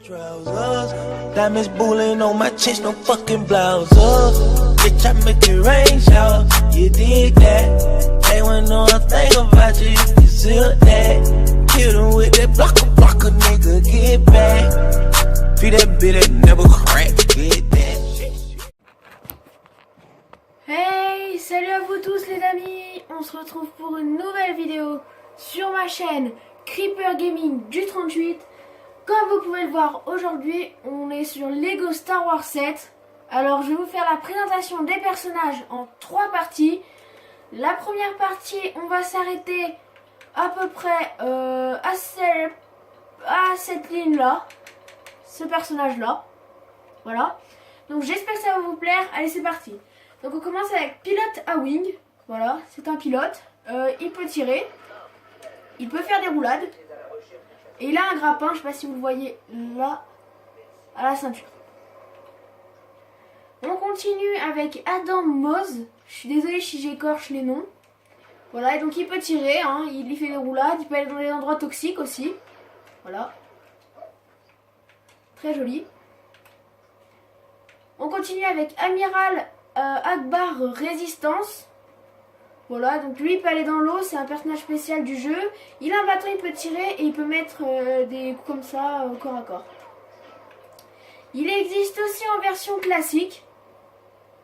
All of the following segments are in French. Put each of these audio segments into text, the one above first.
Trousers, diamonds bullying on my chest, no fucking blouses. Bitch, I make it rain shower, you dig that? They won't know a thing about you, you feel that. Kill them with that blocker, nigga, get back. Feed that bitch that never crack, get that. Hey, salut à vous tous les amis, on se retrouve pour une nouvelle vidéo sur ma chaîne Creeper Gaming du 38. Comme vous pouvez le voir, aujourd'hui on est sur Lego Star Wars 7. Alors je vais vous faire la présentation des personnages en 3 parties. La première partie, on va s'arrêter à peu près à cette ligne là, ce personnage là. Voilà, donc j'espère que ça va vous plaire. Allez, c'est parti. Donc on commence avec pilote à wing. Voilà, c'est un pilote, il peut tirer, il peut faire des roulades. Et il a un grappin, je ne sais pas si vous le voyez là, à la ceinture. On continue avec Adam Moz. Je suis désolée si j'écorche les noms. Voilà, et donc il peut tirer, hein, il fait des roulades, il peut aller dans des endroits toxiques aussi. Voilà. Très joli. On continue avec Amiral Akbar Résistance. Voilà, donc lui il peut aller dans l'eau, c'est un personnage spécial du jeu. Il a un bâton, il peut tirer et il peut mettre des coups comme ça au corps à corps. Il existe aussi en version classique.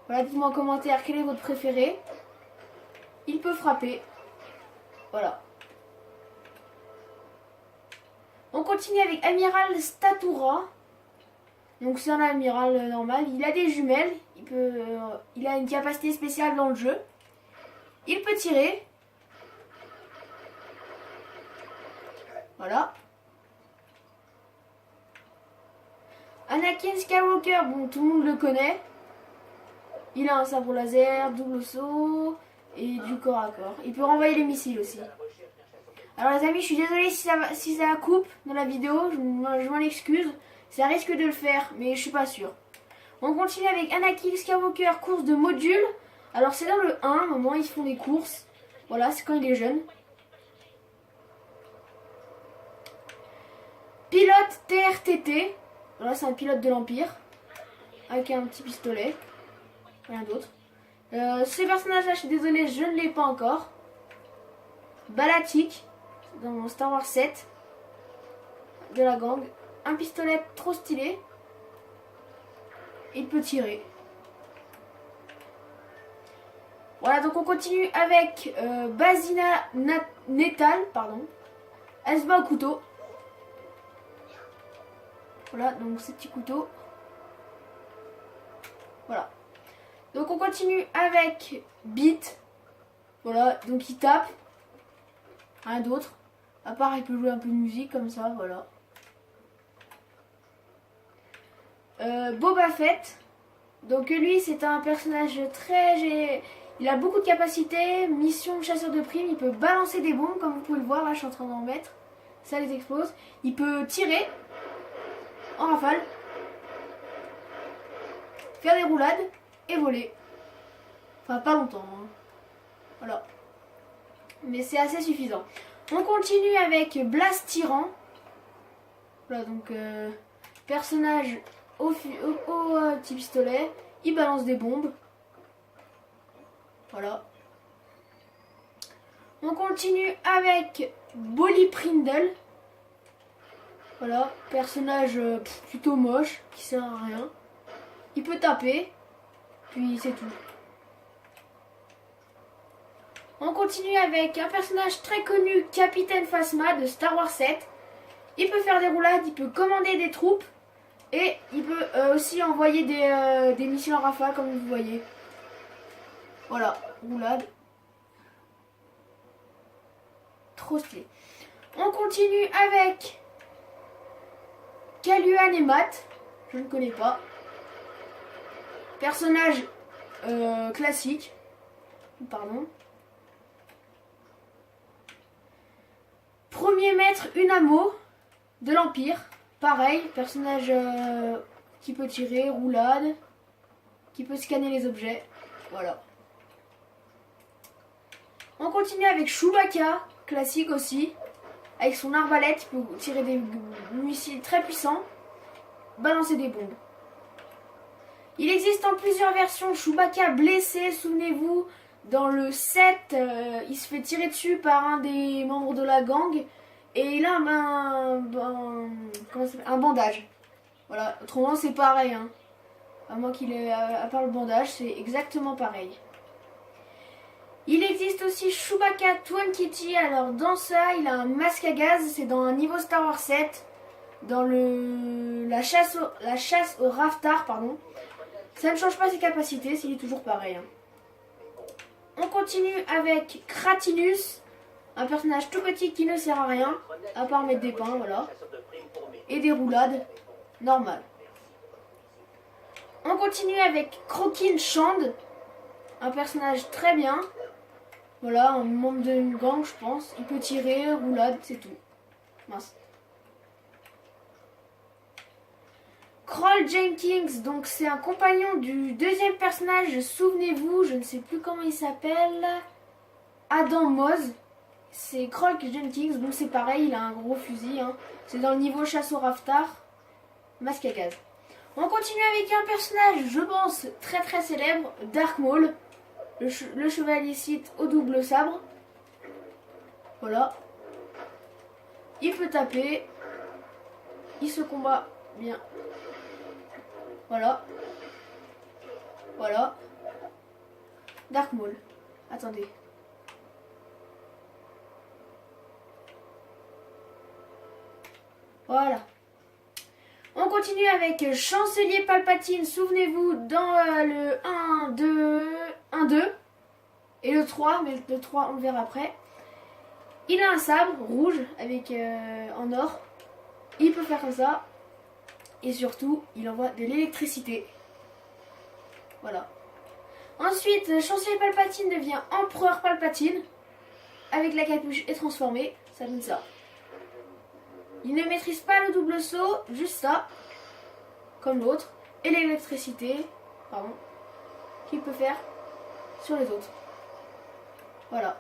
Voilà, dites-moi en commentaire quel est votre préféré. Il peut frapper. Voilà. On continue avec Amiral Statura. Donc c'est un amiral normal. Il a des jumelles. Il a une capacité spéciale dans le jeu. Il peut tirer. Voilà. Anakin Skywalker, bon, tout le monde le connaît. Il a un sabre laser, double saut et du corps à corps. Il peut renvoyer les missiles aussi. Alors les amis, je suis désolée si ça coupe dans la vidéo, je m'en excuse. Ça risque de le faire, mais je suis pas sûre. On continue avec Anakin Skywalker, course de module. Alors c'est dans le 1, à un moment ils font des courses. Voilà, c'est quand il est jeune. Pilote TRTT. Voilà, c'est un pilote de l'Empire. Avec un petit pistolet. Rien d'autre. Ces personnages-là, je suis désolée, je ne l'ai pas encore. Balatik. Dans Star Wars 7. De la gang. Un pistolet trop stylé. Il peut tirer. Voilà, donc on continue avec Basina Netal, pardon. Elle se bat au couteau. Voilà, donc ces petits couteaux. Voilà. Donc on continue avec Beat. Voilà, donc il tape. Rien d'autre. À part il peut jouer un peu de musique comme ça, voilà. Boba Fett. Donc lui c'est un personnage très... Il a beaucoup de capacités, mission chasseur de primes, il peut balancer des bombes comme vous pouvez le voir, là je suis en train d'en mettre, ça les explose. Il peut tirer en rafale, faire des roulades et voler. Enfin pas longtemps, hein. Voilà. Mais c'est assez suffisant. On continue avec Blast Tyran. Voilà donc personnage au petit pistolet, il balance des bombes. Voilà. On continue avec Bolly Prindle. Voilà, personnage plutôt moche, qui sert à rien. Il peut taper, puis c'est tout. On continue avec un personnage très connu, Capitaine Phasma de Star Wars 7. Il peut faire des roulades, il peut commander des troupes. Et il peut aussi envoyer des missiles en rafale, comme vous voyez. Voilà, roulade. Trop stylé. On continue avec Kaluan et Matt. Je ne connais pas. Personnage classique. Pardon. Premier maître Unamo de l'Empire. Pareil, personnage qui peut tirer, roulade, qui peut scanner les objets. Voilà. On continue avec Chewbacca, classique aussi. Avec son arbalète, il peut tirer des missiles très puissants. balancer des bombes. Il existe en plusieurs versions. Chewbacca blessé, souvenez-vous, dans le 7, il se fait tirer dessus par un des membres de la gang. Et il a un bandage. Voilà, autrement c'est pareil. Hein. À moins qu'il ait, à part le bandage, c'est exactement pareil. Il existe aussi Chewbacca Twin Kitty. Alors dans ça, il a un masque à gaz. C'est dans un niveau Star Wars 7. Dans la chasse au Raftar, pardon. Ça ne change pas ses capacités, il est toujours pareil. Hein. On continue avec Kratinus, un personnage tout petit qui ne sert à rien, à part mettre des pains, voilà. Et des roulades, normal. On continue avec Crokin Shand, un personnage très bien. Voilà, un membre d'une gang, je pense. Il peut tirer, roulade, c'est tout. Mince. Kroll Jenkins, donc c'est un compagnon du deuxième personnage, souvenez-vous, je ne sais plus comment il s'appelle, Adam Moz. C'est Kroll Jenkins, donc c'est pareil, il a un gros fusil, hein. C'est dans le niveau chasse au Raftar, masque à gaz. On continue avec un personnage, je pense, très très célèbre, Dark Maul, le chevalier Sith au double sabre. Voilà. Il peut taper, il se combat bien. Voilà. Voilà. Dark Maul. Attendez. Voilà. On continue avec Chancelier Palpatine. Souvenez-vous, dans le 1, 2 et le 3, mais le 3 on le verra après. Il a un sabre rouge avec en or. Il peut faire comme ça. Et surtout, il envoie de l'électricité. Voilà. Ensuite, Chancelier Palpatine devient Empereur Palpatine. Avec la capuche est transformée. Ça donne ça. Il ne maîtrise pas le double saut. Juste ça. Comme l'autre. Et l'électricité. Pardon. Qu'il peut faire sur les autres. Voilà.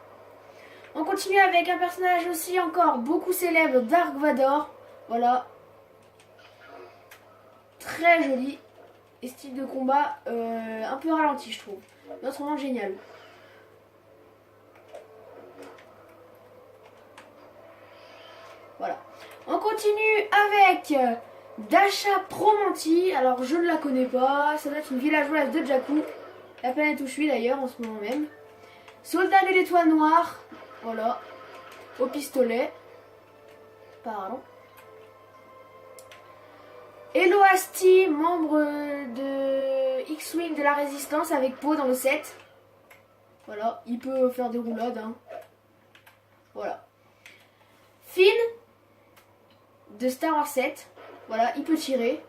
On continue avec un personnage aussi encore beaucoup célèbre. Dark Vador. Voilà. Très joli et style de combat un peu ralenti, je trouve, mais autrement génial. Voilà. On continue avec Dasha Promanti. Alors je ne la connais pas, ça doit être une villageoise de Jakku, la planète où je suis d'ailleurs en ce moment même. Soldat de l'étoile noire, voilà, au pistolet. Pardon. Hello Asti, membre de X-Wing de la Résistance avec Poe dans le 7. Voilà, il peut faire des roulades. Hein. Voilà. Finn de Star Wars 7. Voilà, il peut tirer.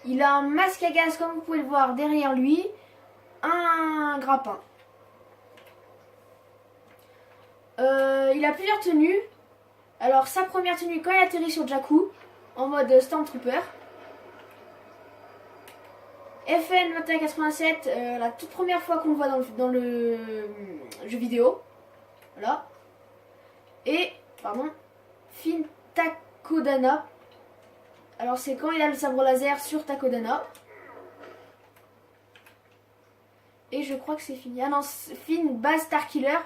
Il a un masque à gaz comme vous pouvez le voir derrière lui. Un grappin. Il a plusieurs tenues. Alors sa première tenue quand il atterrit sur Jakku, en mode Stormtrooper. FN 2187, la toute première fois qu'on le voit dans le jeu vidéo. Voilà. Et, pardon, Finn Takodana. Alors c'est quand il a le sabre laser sur Takodana. Et je crois que c'est fini. Ah non, Finn base Starkiller.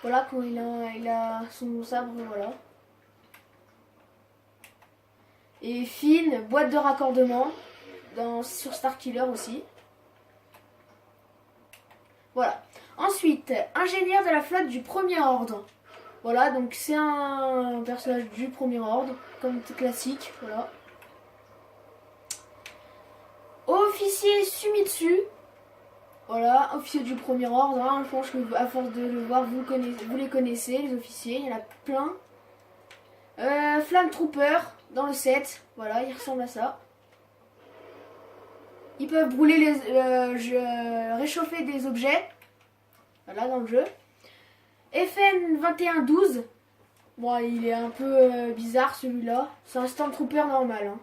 Voilà, quand il a son sabre, voilà. Et Finn, boîte de raccordement. Sur Starkiller aussi. Voilà. Ensuite, ingénieur de la flotte du Premier Ordre. Voilà, donc c'est un personnage du Premier Ordre, comme classique, voilà. Officier Sumitsu. Voilà, officier du Premier Ordre, hein. Je pense que à force de le voir, vous les connaissez, les officiers, il y en a plein. Flame Trooper, dans le 7, voilà, il ressemble à ça. Ils peuvent brûler réchauffer des objets. Voilà, dans le jeu. FN 2112. Bon, il est un peu bizarre celui-là. C'est un Stormtrooper normal. Hein.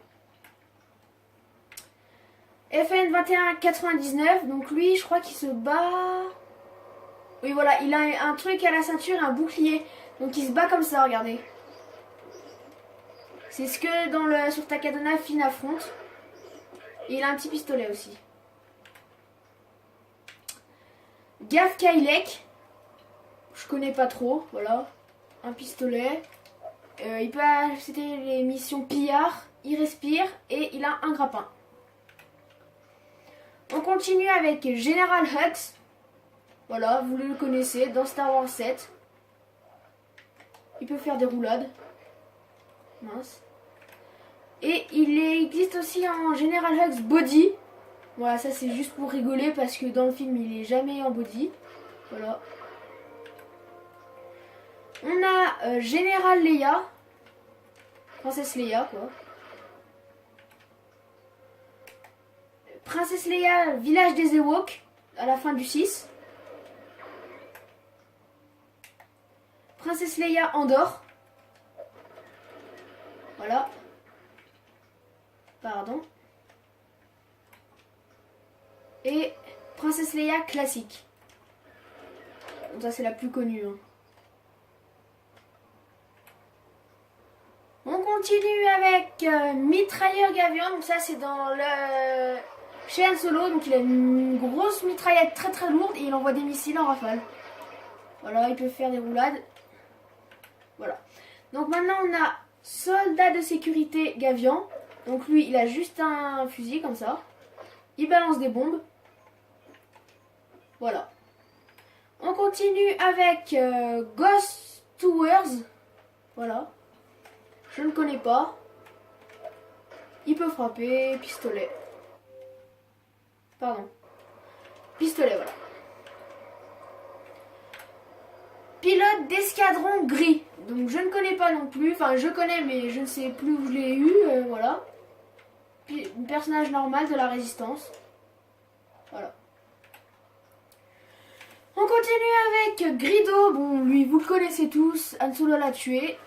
FN 2199. Donc lui, je crois qu'il se bat. Oui, voilà, il a un truc à la ceinture, un bouclier. Donc il se bat comme ça, regardez. C'est ce que sur Takodana, Finn affronte. Et il a un petit pistolet aussi. Gav Kailek. Je connais pas trop, voilà. Un pistolet. Il peut c'était les missions pillard. Il respire et il a un grappin. On continue avec General Hux. Voilà, vous le connaissez dans Star Wars 7. Il peut faire des roulades. Mince. Et il existe aussi un General Hux Body. Voilà, ça c'est juste pour rigoler parce que dans le film il est jamais en body. Voilà. On a Général Leia. Princesse Leia quoi. Princesse Leia, village des Ewoks, à la fin du 6. Princesse Leia Andorre. Voilà. Pardon. Et Princesse Leia classique. Donc ça c'est la plus connue. Hein. On continue avec Mitrailleur Gavion. Donc ça c'est dans le... Chez Han Solo. Donc il a une grosse mitraillette très très lourde et il envoie des missiles en rafale. Voilà, il peut faire des roulades. Voilà. Donc maintenant on a Soldat de sécurité Gavion. Donc lui il a juste un fusil comme ça. Il balance des bombes. Voilà. On continue avec Ghost Towers. Voilà. Je ne connais pas. Il peut frapper. Pistolet. Pardon. Pistolet, voilà. Pilote d'escadron gris. Donc je ne connais pas non plus. Enfin je connais mais je ne sais plus où je l'ai eu. Voilà. Personnage normal de la résistance. Voilà. On continue avec Grido. Bon lui vous le connaissez tous. Han Solo l'a tué.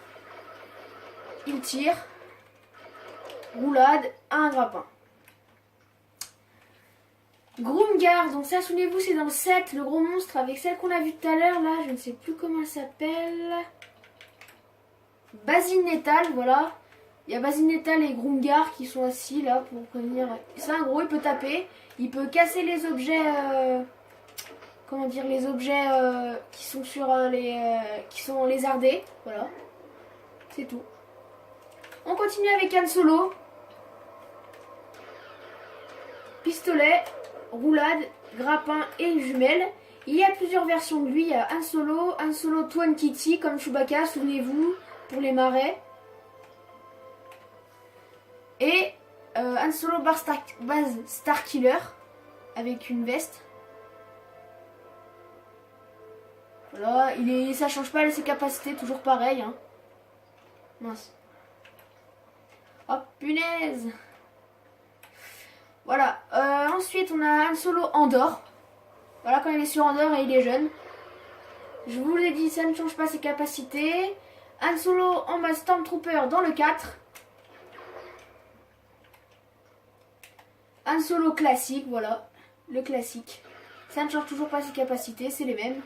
Il tire. Roulade. Un grappin. Groomgar, donc ça souvenez-vous c'est dans le 7, le gros monstre avec celle qu'on a vue tout à l'heure là, je ne sais plus comment elle s'appelle. Basil Netal, voilà. Il y a Basil Netal et Groomgar qui sont assis là pour prévenir. C'est un gros, il peut taper, il peut casser les objets, comment dire, les objets qui sont sur qui sont lézardés, voilà. C'est tout. On continue avec Han Solo. Pistolet. Roulade, grappin et jumelle. Il y a plusieurs versions de lui. Il y a Han Solo Twan Kitty comme Chewbacca, souvenez-vous, pour les marais. Et Han Solo Baz Starkiller avec une veste. Voilà, ça change pas ses capacités, toujours pareil. Hein. Mince. Oh punaise. Voilà, ensuite on a Han Solo Andorre. Voilà, quand il est sur Andorre et il est jeune. Je vous l'ai dit, ça ne change pas ses capacités. Han Solo en mode Stormtrooper dans le 4. Han Solo classique, voilà, le classique. Ça ne change toujours pas ses capacités, c'est les mêmes.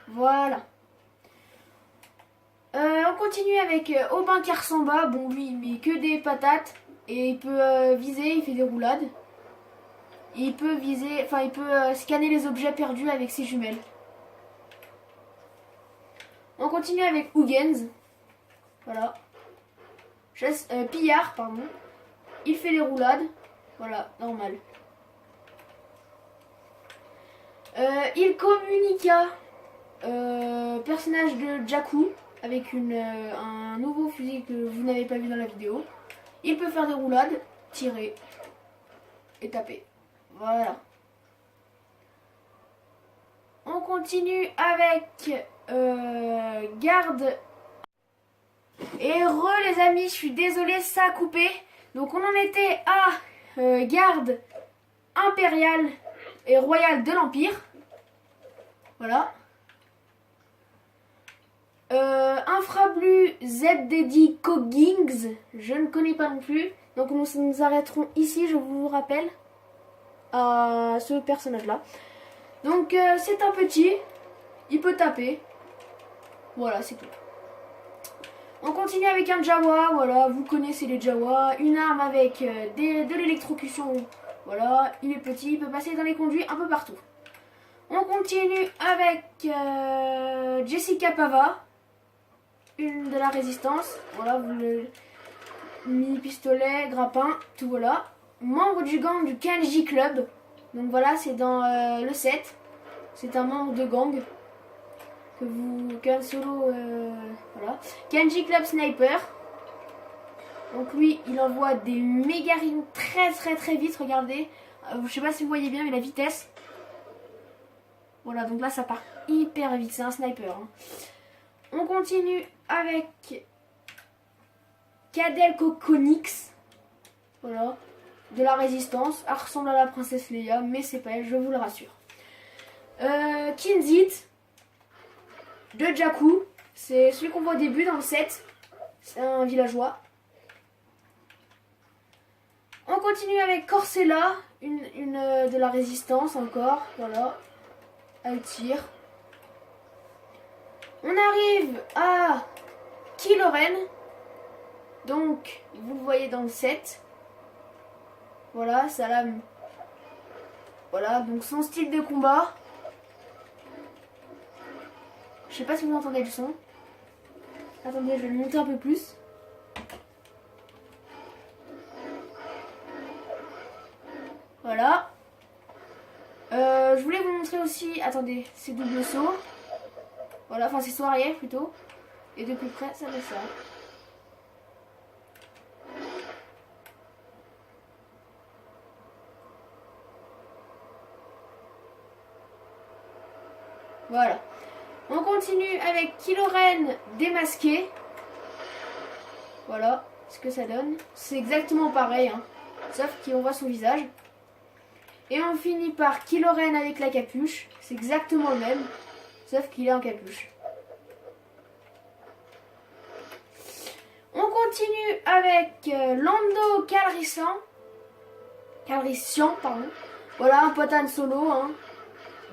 Voilà. On continue avec Aubin Karsamba. Bon, lui, il met que des patates. Et il peut viser, il fait des roulades. Et il peut viser, enfin il peut scanner les objets perdus avec ses jumelles. On continue avec Huygens. Voilà. Pillard, pardon. Il fait des roulades. Voilà, normal. Il communica. Personnage de Jakku. Avec un nouveau fusil que vous n'avez pas vu dans la vidéo. Il peut faire des roulades, tirer et taper. Voilà. On continue avec garde. Et les amis, je suis désolée, ça a coupé. Donc on en était à garde impériale et royale de l'Empire. Voilà. Infrablu ZDD Coggings, je ne connais pas non plus. Donc nous arrêterons ici, je vous rappelle, à ce personnage là. Donc c'est un petit, il peut taper. Voilà, c'est tout. On continue avec un Jawa, voilà, vous connaissez les Jawa. Une arme avec de l'électrocution, voilà, il est petit, il peut passer dans les conduits un peu partout. On continue avec Jessica Pava, une de la résistance, voilà, vous le mini-pistolet, grappin, tout voilà. Membre du gang du Kenji Club, donc voilà, c'est dans le 7, c'est un membre de gang. Qu'un solo, voilà. Kenji Club Sniper. Donc lui, il envoie des mégarines très vite, regardez. Je sais pas si vous voyez bien, mais la vitesse. Voilà, donc là, ça part hyper vite, c'est un sniper. Hein. On continue avec Cadel Coconix. Voilà, de la résistance. Elle ressemble à la princesse Leia, mais c'est pas elle, je vous le rassure. Kinzit. De Jakku, c'est celui qu'on voit au début dans le 7, c'est un villageois. On continue avec Corcella, une de la résistance encore, voilà, elle tire. On arrive à Kylo Ren, donc vous le voyez dans le 7, voilà, ça lame. Voilà, donc son style de combat. Je sais pas si vous entendez le son. Attendez, je vais le monter un peu plus. Voilà. Je voulais vous montrer aussi, attendez, c'est double saut. Voilà, enfin c'est saut arrière plutôt. Et de plus près, ça fait ça. Voilà. On continue avec Kylo Ren démasqué. Voilà ce que ça donne. C'est exactement pareil, hein, sauf qu'on voit son visage. Et on finit par Kylo Ren avec la capuche. C'est exactement le même, sauf qu'il est en capuche. On continue avec Lando Calrissian. Pardon. Voilà, un pote Han Solo, hein,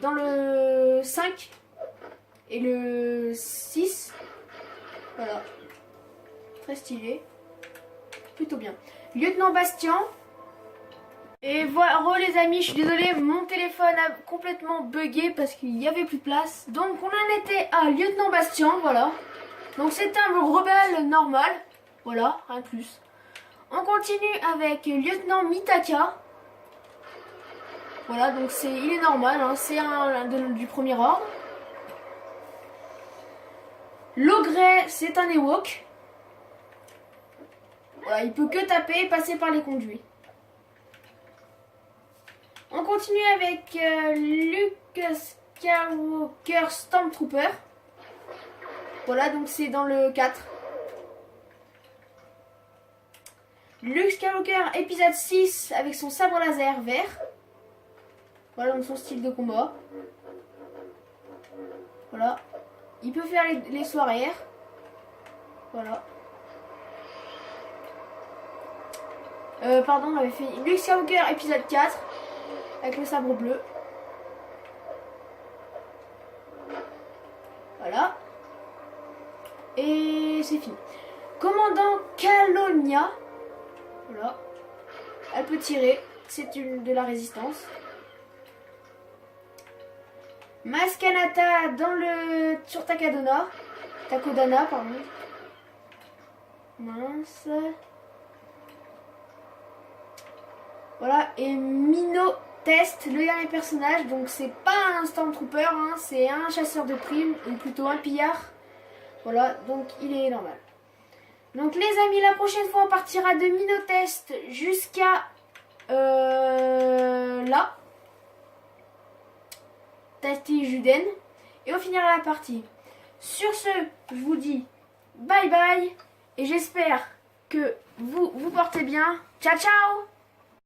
dans le 5. Et le 6, voilà, très stylé, plutôt bien. Lieutenant Bastien. Et voilà les amis, je suis désolée, mon téléphone a complètement bugué parce qu'il n'y avait plus de place. Donc on en était à Lieutenant Bastien, voilà. Donc c'est un rebelle normal, voilà, rien de plus. On continue avec Lieutenant Mitaka. Voilà, donc il est normal, hein, c'est du premier ordre. L'Ogret, c'est un Ewok. Voilà, il peut que taper et passer par les conduits. On continue avec Luke Skywalker Stormtrooper. Voilà, donc c'est dans le 4. Luke Skywalker épisode 6 avec son sabre laser vert. Voilà donc son style de combat. Voilà. Il peut faire les sauts arrière. Voilà. Pardon, on avait fait Luke Skywalker épisode 4 avec le sabre bleu. Voilà. Et c'est fini. Commandant Calonia. Voilà. Elle peut tirer. C'est une de la résistance. Maskanata sur Takodana, pardon. Mince. Voilà, et Mino Test, le dernier personnage, donc c'est pas un Stormtrooper, hein, c'est un chasseur de primes, ou plutôt un pillard. Voilà, donc il est normal. Donc les amis, la prochaine fois on partira de Mino Test jusqu'à là. Tati Juden, et on finira la partie. Sur ce, je vous dis bye bye, et j'espère que vous vous portez bien. Ciao ciao.